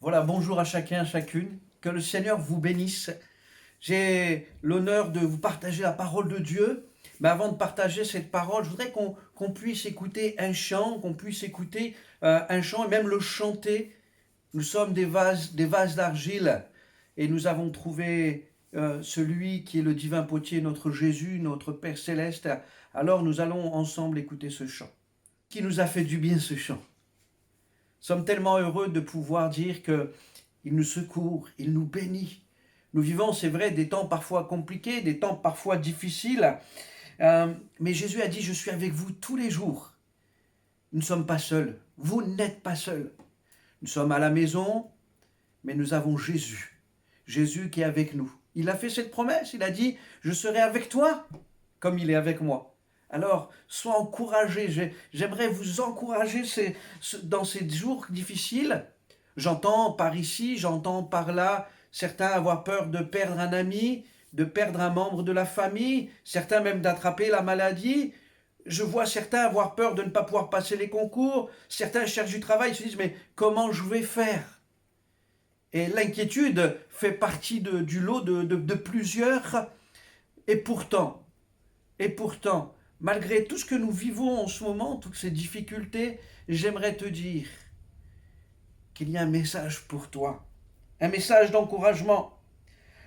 Voilà, bonjour à chacun, chacune. Que le Seigneur vous bénisse. J'ai l'honneur de vous partager la parole de Dieu. Mais avant de partager cette parole, je voudrais qu'on puisse écouter un chant, qu'on puisse écouter un chant et même le chanter. Nous sommes des vases d'argile et nous avons trouvé celui qui est le divin potier, notre Jésus, notre Père céleste. Alors nous allons ensemble écouter ce chant. Qui nous a fait du bien ce chant? Nous sommes tellement heureux de pouvoir dire qu'il nous secourt, il nous bénit. Nous vivons, c'est vrai, des temps parfois compliqués, des temps parfois difficiles, mais Jésus a dit, je suis avec vous tous les jours. Nous ne sommes pas seuls, vous n'êtes pas seuls. Nous sommes à la maison, mais nous avons Jésus. Jésus qui est avec nous. Il a fait cette promesse, il a dit, je serai avec toi comme il est avec moi. Alors, sois encouragé. J'aimerais vous encourager dans ces jours difficiles. J'entends par ici, j'entends par là, certains avoir peur de perdre un ami, de perdre un membre de la famille, certains même d'attraper la maladie. Je vois certains avoir peur de ne pas pouvoir passer les concours. Certains cherchent du travail, ils se disent, mais comment je vais faire? Et l'inquiétude fait partie du lot de plusieurs. Et pourtant, malgré tout ce que nous vivons en ce moment, toutes ces difficultés, j'aimerais te dire qu'il y a un message pour toi, un message d'encouragement.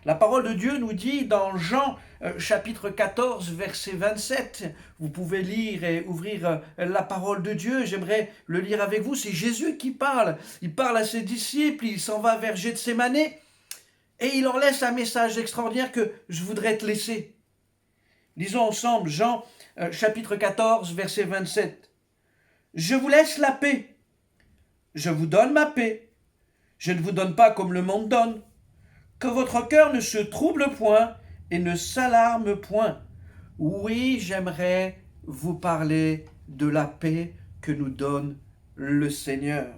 La parole de Dieu nous dit dans Jean chapitre 14, verset 27, vous pouvez lire et ouvrir la parole de Dieu, j'aimerais le lire avec vous, c'est Jésus qui parle, il parle à ses disciples, il s'en va vers Gethsémane et il leur laisse un message extraordinaire que je voudrais te laisser. Lisons ensemble Jean chapitre 14, verset 27. Je vous laisse la paix. Je vous donne ma paix. Je ne vous donne pas comme le monde donne. Que votre cœur ne se trouble point et ne s'alarme point. Oui, j'aimerais vous parler de la paix que nous donne le Seigneur.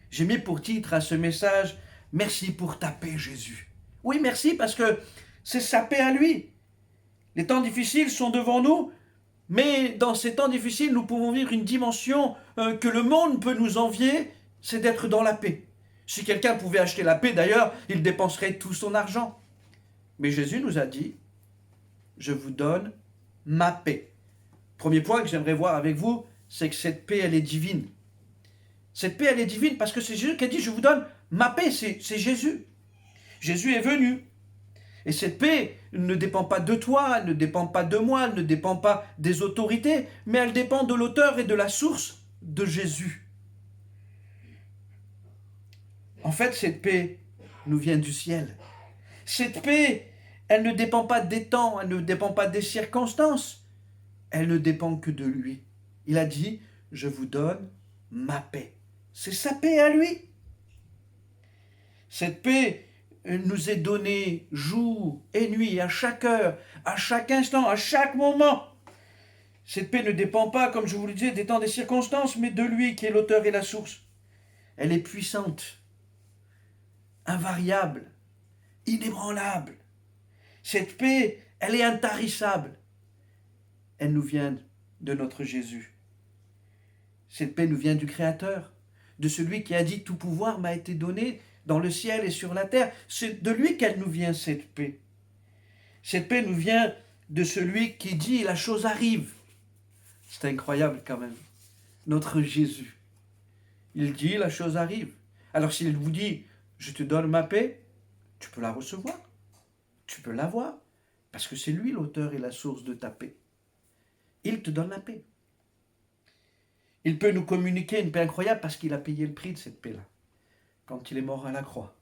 J'ai mis pour titre à ce message, merci pour ta paix, Jésus. Oui, merci parce que c'est sa paix à lui. Les temps difficiles sont devant nous, mais dans ces temps difficiles, nous pouvons vivre une dimension que le monde peut nous envier, c'est d'être dans la paix. Si quelqu'un pouvait acheter la paix, d'ailleurs, il dépenserait tout son argent. Mais Jésus nous a dit, je vous donne ma paix. Premier point que j'aimerais voir avec vous, c'est que cette paix, elle est divine. Cette paix, elle est divine parce que c'est Jésus qui a dit, je vous donne ma paix, c'est Jésus. Jésus est venu. Et cette paix ne dépend pas de toi, elle ne dépend pas de moi, elle ne dépend pas des autorités, mais elle dépend de l'auteur et de la source de Jésus. En fait, cette paix nous vient du ciel. Cette paix, elle ne dépend pas des temps, elle ne dépend pas des circonstances, elle ne dépend que de lui. Il a dit, je vous donne ma paix. C'est sa paix à lui. Cette paix nous est donnée jour et nuit, à chaque heure, à chaque instant, à chaque moment. Cette paix ne dépend pas, comme je vous le disais, des temps, des circonstances, mais de lui qui est l'auteur et la source. Elle est puissante, invariable, inébranlable. Cette paix, elle est intarissable. Elle nous vient de notre Jésus. Cette paix nous vient du Créateur, de celui qui a dit « Tout pouvoir m'a été donné dans le ciel et sur la terre ». C'est de lui qu'elle nous vient, cette paix. Cette paix nous vient de celui qui dit « La chose arrive ». C'est incroyable quand même. Notre Jésus. Il dit « La chose arrive ». Alors s'il vous dit « Je te donne ma paix », tu peux la recevoir. Tu peux l'avoir. Parce que c'est lui l'auteur et la source de ta paix. Il te donne la paix. Il peut nous communiquer une paix incroyable parce qu'il a payé le prix de cette paix-là. Quand il est mort à la croix.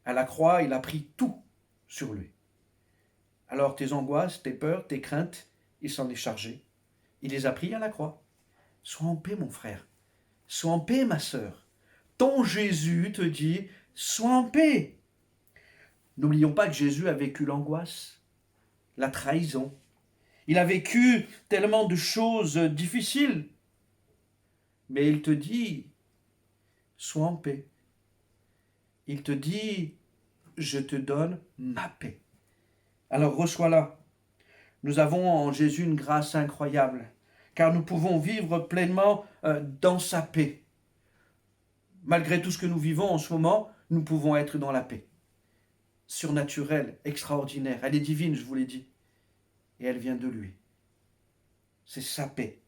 À la croix, il a pris tout sur lui. Alors tes angoisses, tes peurs, tes craintes, il s'en est chargé. Il les a pris à la croix. Sois en paix, mon frère. Sois en paix, ma sœur. Ton Jésus te dit, sois en paix. N'oublions pas que Jésus a vécu l'angoisse, la trahison. Il a vécu tellement de choses difficiles. Mais il te dit, sois en paix. Il te dit, je te donne ma paix. Alors reçois-la. Nous avons en Jésus une grâce incroyable, car nous pouvons vivre pleinement dans sa paix. malgré tout ce que nous vivons en ce moment, nous pouvons être dans la paix. Surnaturelle, extraordinaire. Elle est divine, je vous l'ai dit. Et elle vient de lui. C'est sa paix.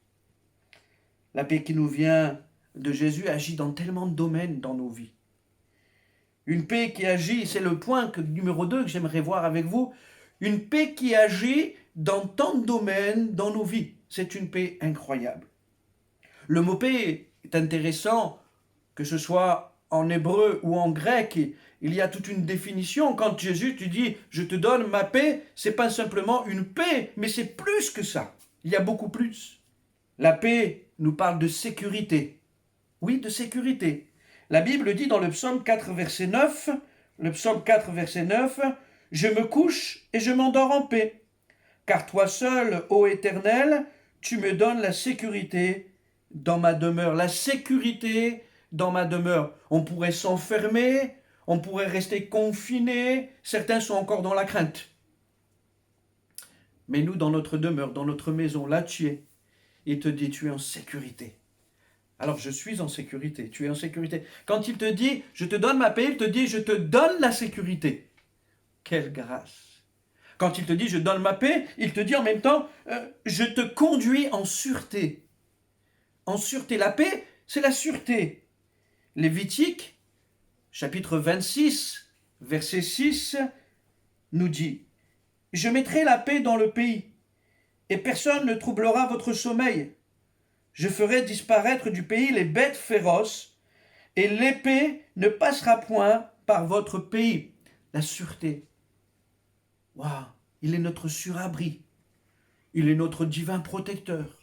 La paix qui nous vient de Jésus agit dans tellement de domaines dans nos vies. Une paix qui agit, c'est le point numéro 2 que j'aimerais voir avec vous, une paix qui agit dans tant de domaines dans nos vies. C'est une paix incroyable. Le mot paix est intéressant, que ce soit en hébreu ou en grec, il y a toute une définition. Quand Jésus te dit « je te donne ma paix », c'est pas simplement une paix, mais c'est plus que ça. Il y a beaucoup plus. La paix nous parle de sécurité. Oui, de sécurité. La Bible dit dans le psaume 4, verset 9, « Je me couche et je m'endors en paix, car toi seul, ô Éternel, tu me donnes la sécurité dans ma demeure. » La sécurité dans ma demeure. On pourrait s'enfermer, on pourrait rester confiné, certains sont encore dans la crainte. Mais nous, dans notre demeure, dans notre maison, là tu es, il te dit tu es en sécurité. Alors je suis en sécurité, tu es en sécurité. Quand il te dit je te donne ma paix, il te dit je te donne la sécurité. Quelle grâce! Quand il te dit je donne ma paix, il te dit en même temps je te conduis en sûreté. En sûreté, la paix, c'est la sûreté. Lévitique, chapitre 26, verset 6, nous dit « Je mettrai la paix dans le pays, et personne ne troublera votre sommeil. Je ferai disparaître du pays les bêtes féroces, et l'épée ne passera point par votre pays. » La sûreté. Waouh, il est notre surabri. Il est notre divin protecteur.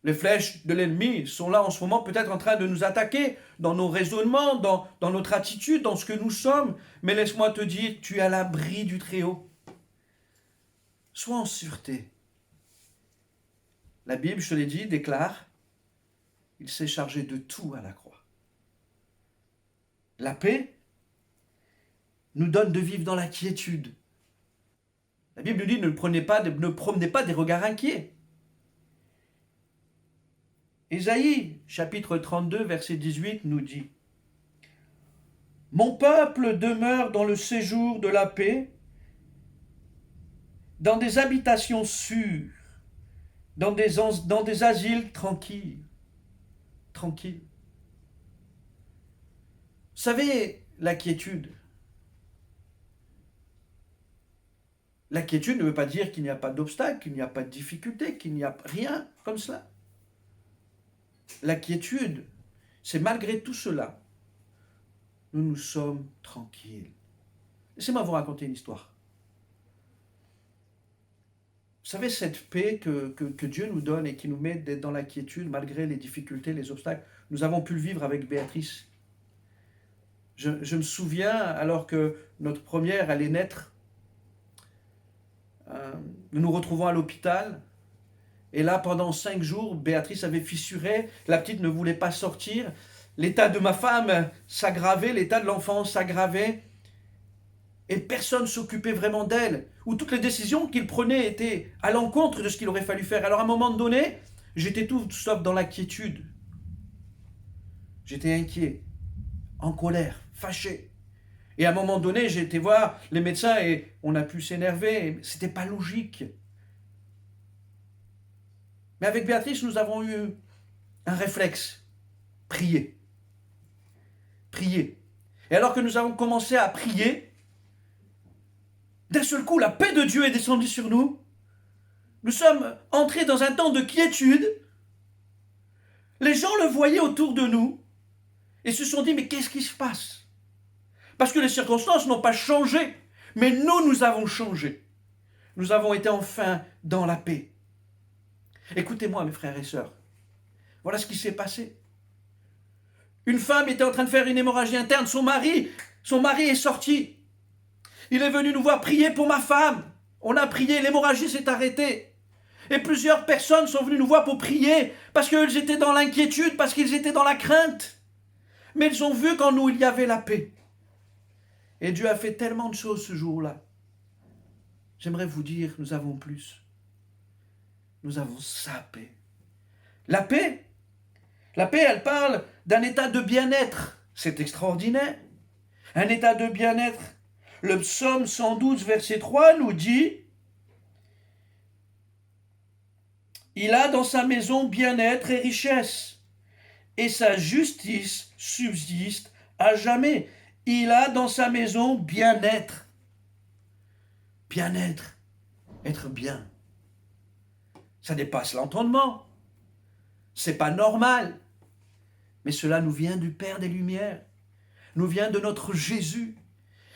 Les flèches de l'ennemi sont là en ce moment peut-être en train de nous attaquer dans nos raisonnements, dans notre attitude, dans ce que nous sommes. Mais laisse-moi te dire, tu es à l'abri du Très-Haut. Sois en sûreté. La Bible, je te l'ai dit, déclare, il s'est chargé de tout à la croix. La paix nous donne de vivre dans la quiétude. La Bible nous dit, ne promenez pas des regards inquiets. Ésaïe, chapitre 32, verset 18, nous dit « Mon peuple demeure dans le séjour de la paix, dans des habitations sûres, dans des asiles tranquilles. » Tranquilles. Vous savez, la quiétude ne veut pas dire qu'il n'y a pas d'obstacle, qu'il n'y a pas de difficulté, qu'il n'y a rien comme cela. La quiétude, c'est malgré tout cela, nous sommes tranquilles. Laissez-moi vous raconter une histoire. Vous savez, cette paix que Dieu nous donne et qui nous met dans la quiétude, malgré les difficultés, les obstacles, nous avons pu le vivre avec Béatrice. Je me souviens, alors que notre première allait naître, nous nous retrouvons à l'hôpital. Et là, pendant 5 jours, Béatrice avait fissuré, la petite ne voulait pas sortir. L'état de ma femme s'aggravait, l'état de l'enfant s'aggravait. Et personne ne s'occupait vraiment d'elle. Ou toutes les décisions qu'il prenait étaient à l'encontre de ce qu'il aurait fallu faire. Alors à un moment donné, j'étais tout sauf dans la quiétude. J'étais inquiet, en colère, fâché. Et à un moment donné, j'ai été voir les médecins et on a pu s'énerver. C'était pas logique. Mais avec Béatrice, nous avons eu un réflexe. Prier. Prier. Et alors que nous avons commencé à prier, d'un seul coup, la paix de Dieu est descendue sur nous. Nous sommes entrés dans un temps de quiétude. Les gens le voyaient autour de nous et se sont dit, mais qu'est-ce qui se passe? Parce que les circonstances n'ont pas changé, mais nous avons changé. Nous avons été enfin dans la paix. Écoutez-moi, mes frères et sœurs. Voilà ce qui s'est passé. Une femme était en train de faire une hémorragie interne. Son mari est sorti. Il est venu nous voir prier pour ma femme. On a prié, l'hémorragie s'est arrêtée. Et plusieurs personnes sont venues nous voir pour prier parce qu'ils étaient dans l'inquiétude, parce qu'ils étaient dans la crainte. Mais ils ont vu qu'en nous, il y avait la paix. Et Dieu a fait tellement de choses ce jour-là. J'aimerais vous dire, nous avons plus. Nous avons sa paix. La paix La paix, elle parle d'un état de bien-être. C'est extraordinaire. Un état de bien-être. Le psaume 112, verset 3 nous dit « Il a dans sa maison bien-être et richesse, et sa justice subsiste à jamais. » Il a dans sa maison bien-être. Bien-être. Être bien. Ça dépasse l'entendement. C'est pas normal. Mais cela nous vient du Père des Lumières. Nous vient de notre Jésus.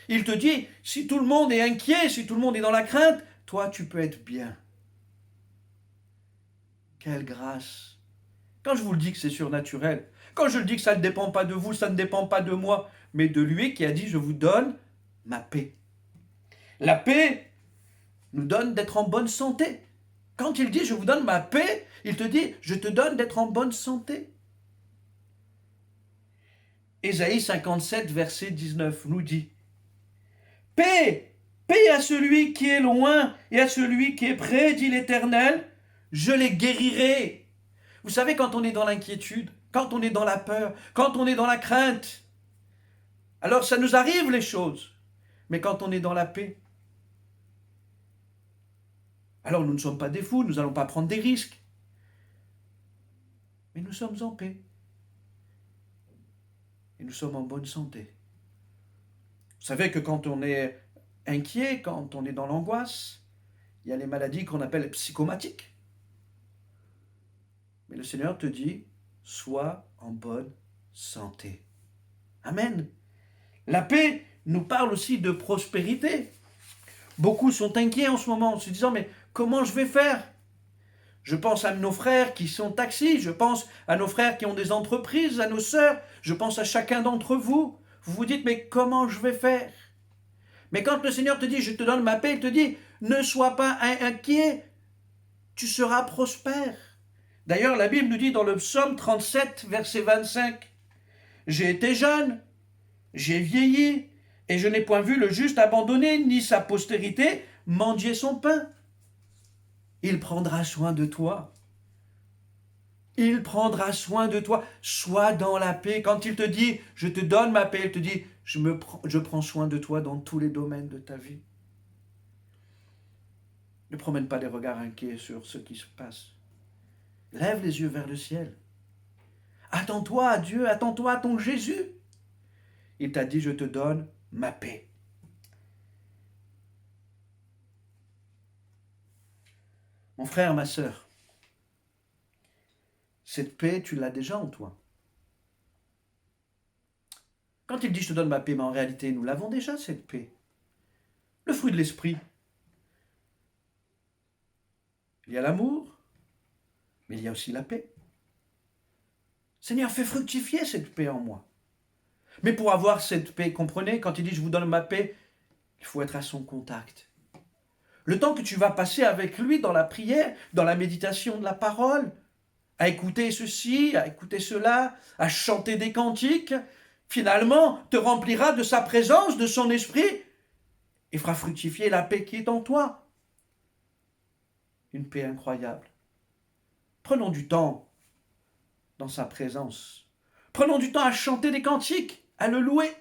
Il te dit, si tout le monde est inquiet, si tout le monde est dans la crainte, toi tu peux être bien. Quelle grâce. Quand je vous le dis que c'est surnaturel, quand je le dis que ça ne dépend pas de vous, ça ne dépend pas de moi, mais de lui qui a dit, je vous donne ma paix. La paix nous donne d'être en bonne santé. Quand il dit, je vous donne ma paix, il te dit, je te donne d'être en bonne santé. Ésaïe 57, verset 19 nous dit, paix, paix à celui qui est loin et à celui qui est près, dit l'Éternel, je les guérirai. Vous savez, quand on est dans l'inquiétude, quand on est dans la peur, quand on est dans la crainte, alors ça nous arrive les choses. Mais quand on est dans la paix, alors nous ne sommes pas des fous, nous n'allons pas prendre des risques. Mais nous sommes en paix. Et nous sommes en bonne santé. Vous savez que quand on est inquiet, quand on est dans l'angoisse, il y a les maladies qu'on appelle psychomatiques. Mais le Seigneur te dit, sois en bonne santé. Amen. La paix nous parle aussi de prospérité. Beaucoup sont inquiets en ce moment, en se disant, mais comment je vais faire? Je pense à nos frères qui sont taxis, je pense à nos frères qui ont des entreprises, à nos sœurs, je pense à chacun d'entre vous. Vous vous dites, mais comment je vais faire? Mais quand le Seigneur te dit, je te donne ma paix, il te dit, ne sois pas inquiet, tu seras prospère. D'ailleurs, la Bible nous dit dans le psaume 37, verset 25, « J'ai été jeune, j'ai vieilli, et je n'ai point vu le juste abandonné, ni sa postérité mendier son pain. » Il prendra soin de toi. Il prendra soin de toi. Sois dans la paix. Quand il te dit, je te donne ma paix, il te dit, je prends soin de toi dans tous les domaines de ta vie. Ne promène pas des regards inquiets sur ce qui se passe. Lève les yeux vers le ciel. Attends-toi à Dieu, attends-toi à ton Jésus. Il t'a dit, je te donne ma paix. Mon frère, ma sœur, cette paix, tu l'as déjà en toi. Quand il dit, je te donne ma paix, mais en réalité, nous l'avons déjà, cette paix. Le fruit de l'esprit. Il y a l'amour, mais il y a aussi la paix. Seigneur, fais fructifier cette paix en moi. Mais pour avoir cette paix, comprenez, quand il dit, je vous donne ma paix, il faut être à son contact. Le temps que tu vas passer avec lui dans la prière, dans la méditation de la parole, à écouter ceci, à écouter cela, à chanter des cantiques, finalement te remplira de sa présence, de son esprit, et fera fructifier la paix qui est en toi. Une paix incroyable. Prenons du temps dans sa présence. Prenons du temps à chanter des cantiques, à le louer.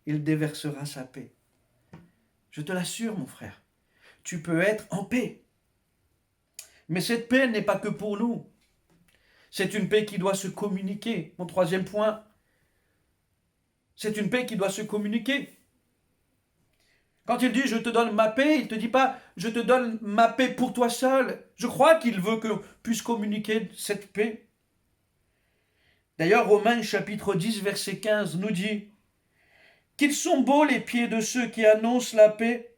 Il déversera sa paix. Je te l'assure, mon frère. Tu peux être en paix. Mais cette paix n'est pas que pour nous. C'est une paix qui doit se communiquer. Mon troisième point, c'est une paix qui doit se communiquer. Quand il dit « je te donne ma paix », il ne te dit pas « je te donne ma paix pour toi seul ». Je crois qu'il veut qu'on puisse communiquer cette paix. D'ailleurs, Romains chapitre 10, verset 15 nous dit « Qu'ils sont beaux les pieds de ceux qui annoncent la paix ».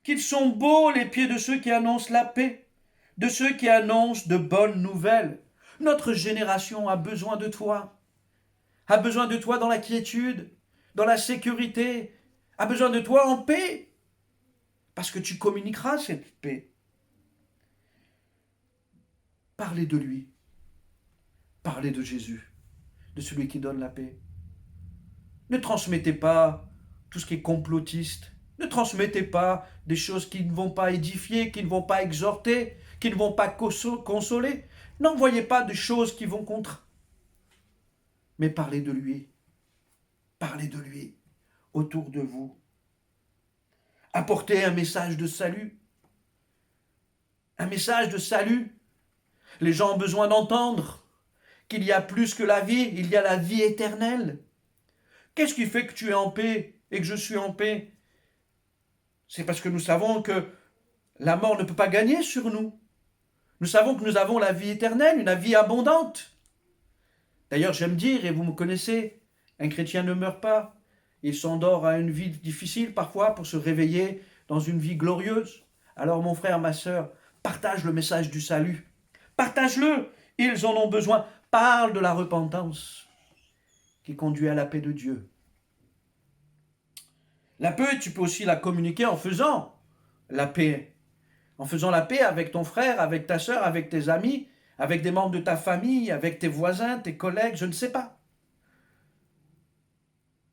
Qu'ils sont beaux les pieds de ceux qui annoncent la paix, de ceux qui annoncent de bonnes nouvelles. Notre génération a besoin de toi, a besoin de toi dans la quiétude, dans la sécurité, a besoin de toi en paix, parce que tu communiqueras cette paix. Parlez de lui, parlez de Jésus, de celui qui donne la paix. Ne transmettez pas tout ce qui est complotiste. Ne transmettez pas des choses qui ne vont pas édifier, qui ne vont pas exhorter, qui ne vont pas consoler. N'envoyez pas de choses qui vont contre, mais parlez de lui. Parlez de lui autour de vous. Apportez un message de salut. Un message de salut. Les gens ont besoin d'entendre qu'il y a plus que la vie, il y a la vie éternelle. Qu'est-ce qui fait que tu es en paix et que je suis en paix? C'est parce que nous savons que la mort ne peut pas gagner sur nous. Nous savons que nous avons la vie éternelle, une vie abondante. D'ailleurs, j'aime dire, et vous me connaissez, un chrétien ne meurt pas. Il s'endort à une vie difficile parfois pour se réveiller dans une vie glorieuse. Alors mon frère, ma sœur, partage le message du salut. Partage-le, ils en ont besoin. Parle de la repentance qui conduit à la paix de Dieu. La paix, tu peux aussi la communiquer en faisant la paix. En faisant la paix avec ton frère, avec ta sœur, avec tes amis, avec des membres de ta famille, avec tes voisins, tes collègues, je ne sais pas.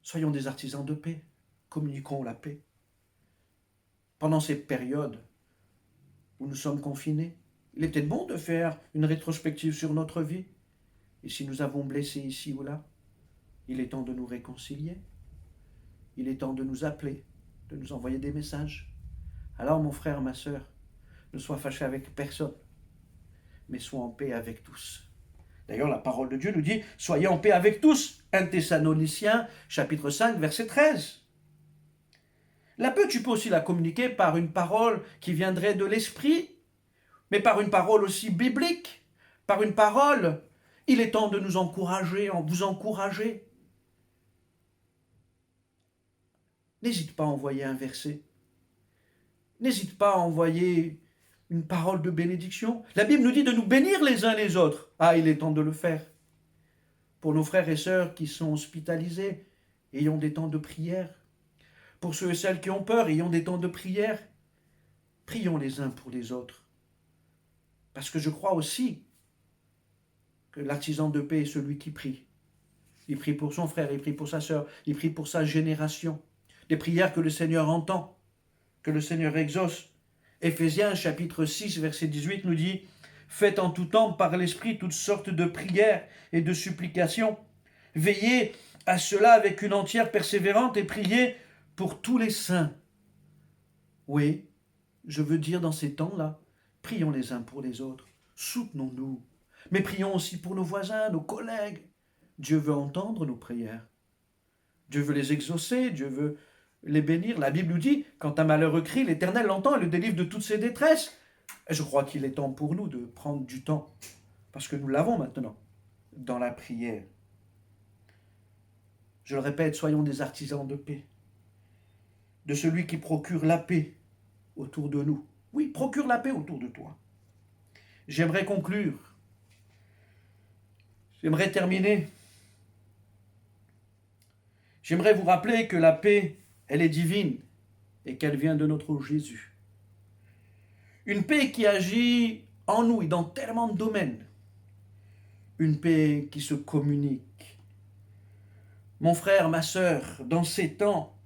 Soyons des artisans de paix. Communiquons la paix. Pendant ces périodes où nous sommes confinés, il est peut-être bon de faire une rétrospective sur notre vie. Et si nous avons blessé ici ou là, il est temps de nous réconcilier. Il est temps de nous appeler, de nous envoyer des messages. Alors mon frère, ma sœur, ne sois fâché avec personne, mais sois en paix avec tous. D'ailleurs, la parole de Dieu nous dit « Soyez en paix avec tous ». 1 Thessaloniciens, chapitre 5, verset 13. La paix, tu peux aussi la communiquer par une parole qui viendrait de l'esprit, mais par une parole aussi biblique, par une parole. Il est temps de nous encourager, vous encourager. N'hésite pas à envoyer un verset. N'hésite pas à envoyer une parole de bénédiction. La Bible nous dit de nous bénir les uns les autres. Ah, il est temps de le faire. Pour nos frères et sœurs qui sont hospitalisés, ayons des temps de prière. Pour ceux et celles qui ont peur, ayons des temps de prière. Prions les uns pour les autres. Parce que je crois aussi que l'artisan de paix est celui qui prie. Il prie pour son frère, il prie pour sa sœur, il prie pour sa génération. Des prières que le Seigneur entend, que le Seigneur exauce. Éphésiens chapitre 6, verset 18 nous dit « Faites en tout temps par l'Esprit toutes sortes de prières et de supplications. Veillez à cela avec une entière persévérance et priez pour tous les saints. » Oui, je veux dire dans ces temps-là, prions les uns pour les autres, soutenons-nous, mais prions aussi pour nos voisins, nos collègues. Dieu veut entendre nos prières. Dieu veut les exaucer, Dieu veut les bénir. La Bible nous dit, quand un malheureux crie, l'Éternel l'entend et le délivre de toutes ses détresses. Et je crois qu'il est temps pour nous de prendre du temps, parce que nous l'avons maintenant, dans la prière. Je le répète, soyons des artisans de paix, de celui qui procure la paix autour de nous. Oui, procure la paix autour de toi. J'aimerais conclure. J'aimerais terminer. J'aimerais vous rappeler que la paix, elle est divine et qu'elle vient de notre Jésus. Une paix qui agit en nous et dans tellement de domaines. Une paix qui se communique. Mon frère, ma sœur, dans ces temps,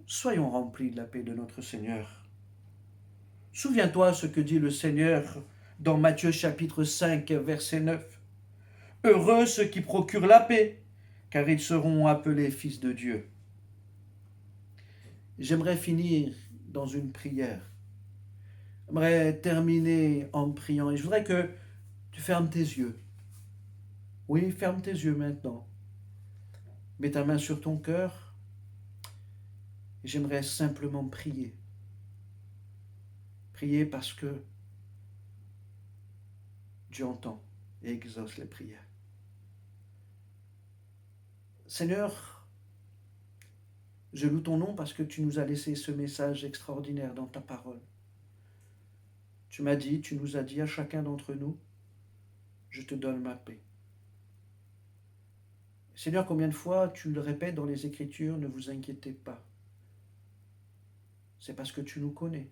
soyons remplis de la paix de notre Seigneur. Souviens-toi ce que dit le Seigneur dans Matthieu chapitre 5, verset 9. Heureux ceux qui procurent la paix, car ils seront appelés fils de Dieu. J'aimerais finir dans une prière. J'aimerais terminer en priant et je voudrais que tu fermes tes yeux. Oui, ferme tes yeux maintenant. Mets ta main sur ton cœur et j'aimerais simplement prier. Prier parce que Dieu entend et exauce les prières. Seigneur, je loue ton nom parce que tu nous as laissé ce message extraordinaire dans ta parole. Tu m'as dit, tu nous as dit à chacun d'entre nous, je te donne ma paix. Seigneur, combien de fois tu le répètes dans les Écritures, ne vous inquiétez pas. C'est parce que tu nous connais.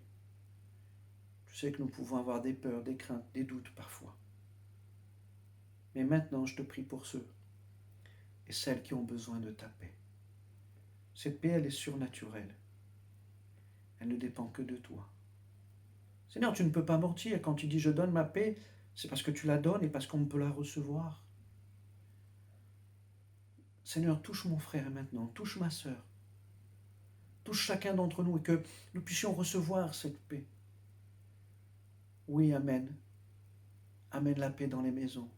Tu sais que nous pouvons avoir des peurs, des craintes, des doutes parfois. Mais maintenant, je te prie pour ceux et celles qui ont besoin de ta paix. Cette paix, elle est surnaturelle. Elle ne dépend que de toi. Seigneur, tu ne peux pas mentir quand tu dis « je donne ma paix », c'est parce que tu la donnes et parce qu'on peut la recevoir. Seigneur, touche mon frère maintenant, touche ma sœur, touche chacun d'entre nous et que nous puissions recevoir cette paix. Oui, Amen. Amène la paix dans les maisons.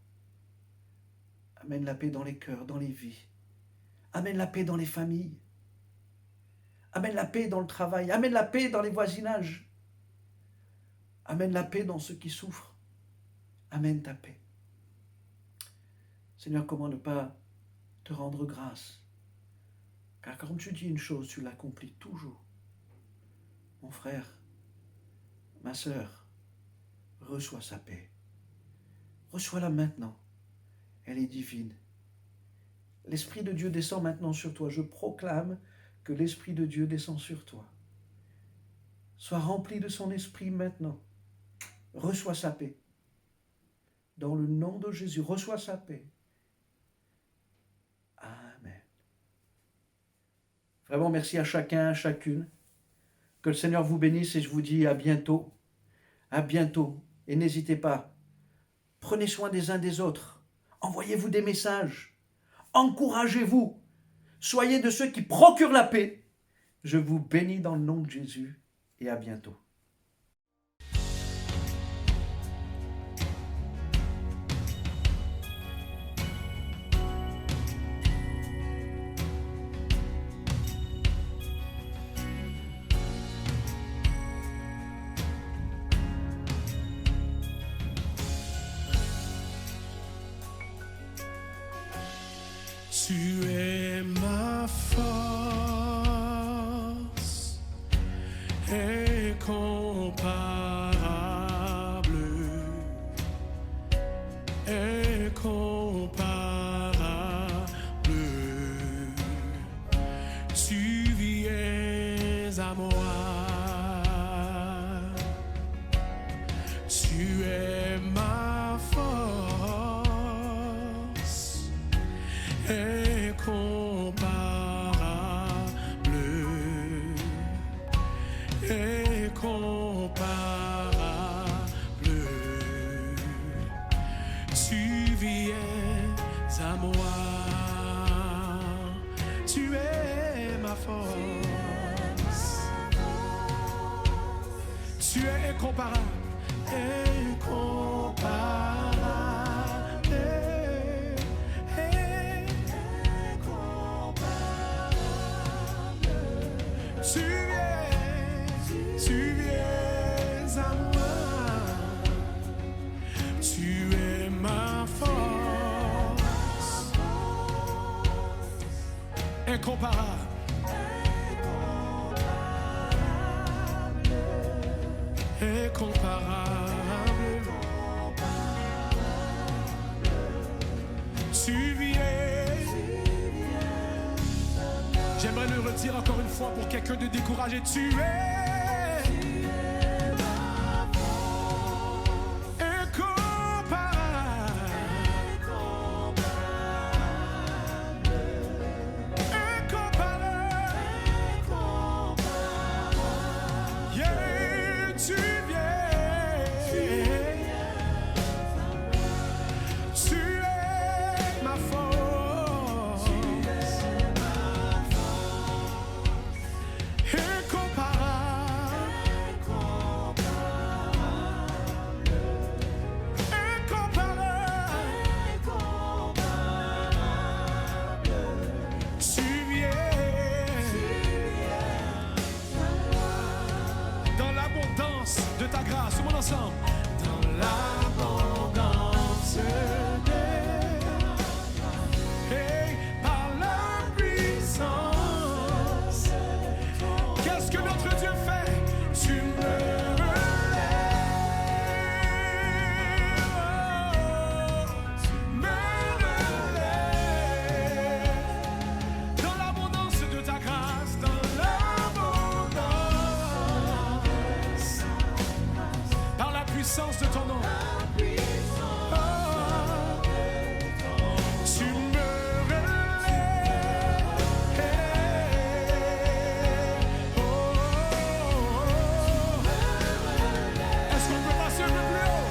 Amène la paix dans les cœurs, dans les vies. Amène la paix dans les familles. Amène la paix dans le travail. Amène la paix dans les voisinages. Amène la paix dans ceux qui souffrent. Amène ta paix. Seigneur, comment ne pas te rendre grâce? Car quand tu dis une chose, tu l'accomplis toujours. Mon frère, ma sœur, reçois sa paix. Reçois-la maintenant. Elle est divine. L'Esprit de Dieu descend maintenant sur toi. Je proclame que l'Esprit de Dieu descend sur toi. Sois rempli de son Esprit maintenant. Reçois sa paix. Dans le nom de Jésus, reçois sa paix. Amen. Vraiment, merci à chacun, à chacune. Que le Seigneur vous bénisse et je vous dis à bientôt. À bientôt. Et n'hésitez pas. Prenez soin des uns des autres. Envoyez-vous des messages. Encouragez-vous. Soyez de ceux qui procurent la paix. Je vous bénis dans le nom de Jésus et à bientôt. Tu es ma force incomparable, incomparable. Tu viens à moi, tu es ma force incomparable, incomparable. Tu viens à moi, tu es ma force, tu es incomparable, incomparable. Tu viens à moi, tu es ma force, incomparable, incomparable. Tu viens. J'aimerais le redire encore une fois pour quelqu'un de découragé. Tu es incomparable. Yeah, tu viens. Tu es ma force. De ta grâce, tout le monde ensemble. Dans l'abondance de et par la puissance. Qu'est-ce que notre Dieu fait? Tu me relèves. Dans l'abondance de ta grâce, dans l'abondance. Par la puissance de ton nom. Oh, tu me relèves. Oh, est-ce qu'on peut passer un peu plus haut?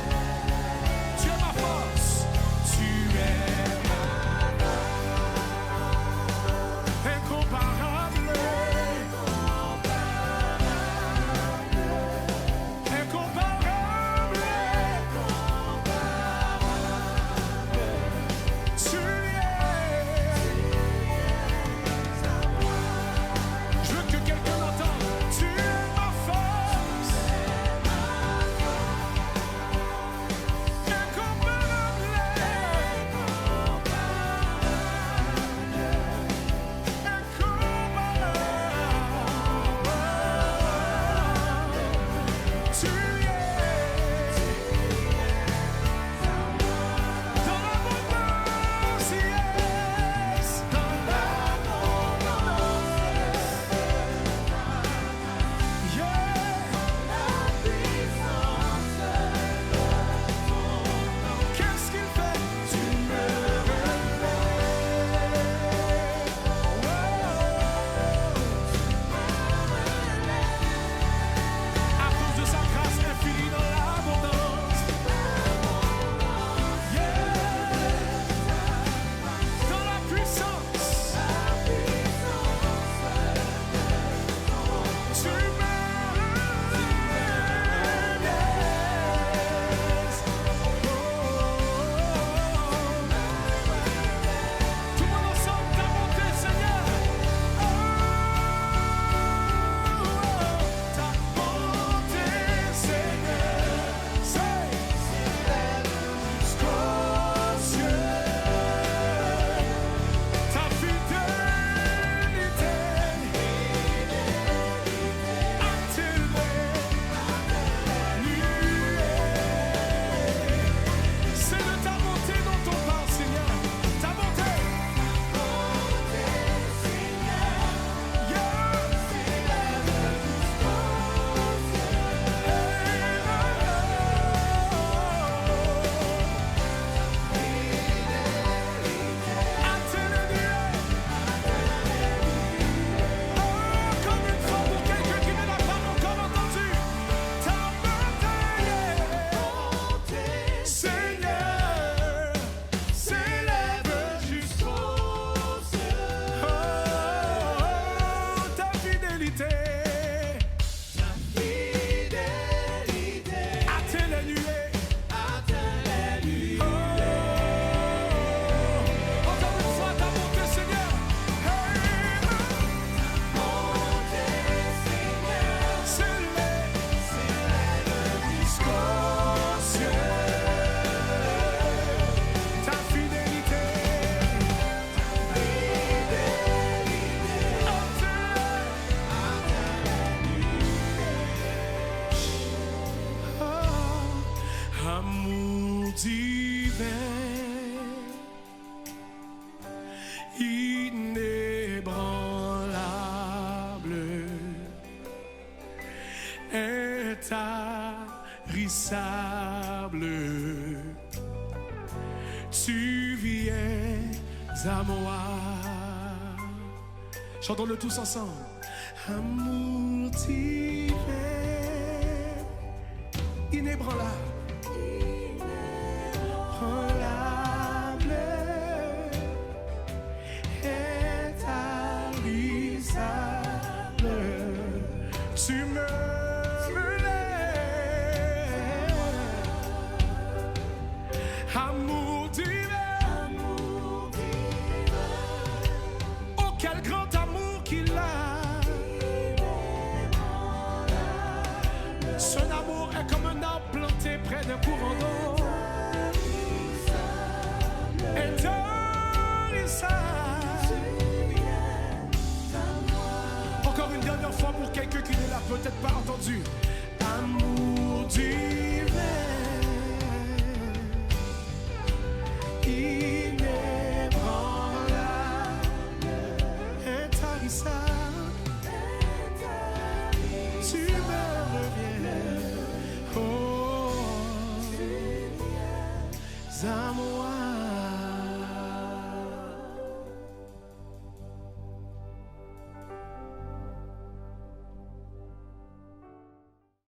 intarissable. Tu viens à moi. Chantons-le tous ensemble. Amour divin, inébranlable, inébranlable, intarissable. Tu me relèves. Amour divin, oh quel grand amour qu'il a. Son amour est comme un arbre planté près d'un courant d'eau. Intarissable. Encore une dernière fois pour quelqu'un qui ne l'a peut-être pas entendu. Amour divin, inébranlable, intarissable. Tu me reviens, oh, amour.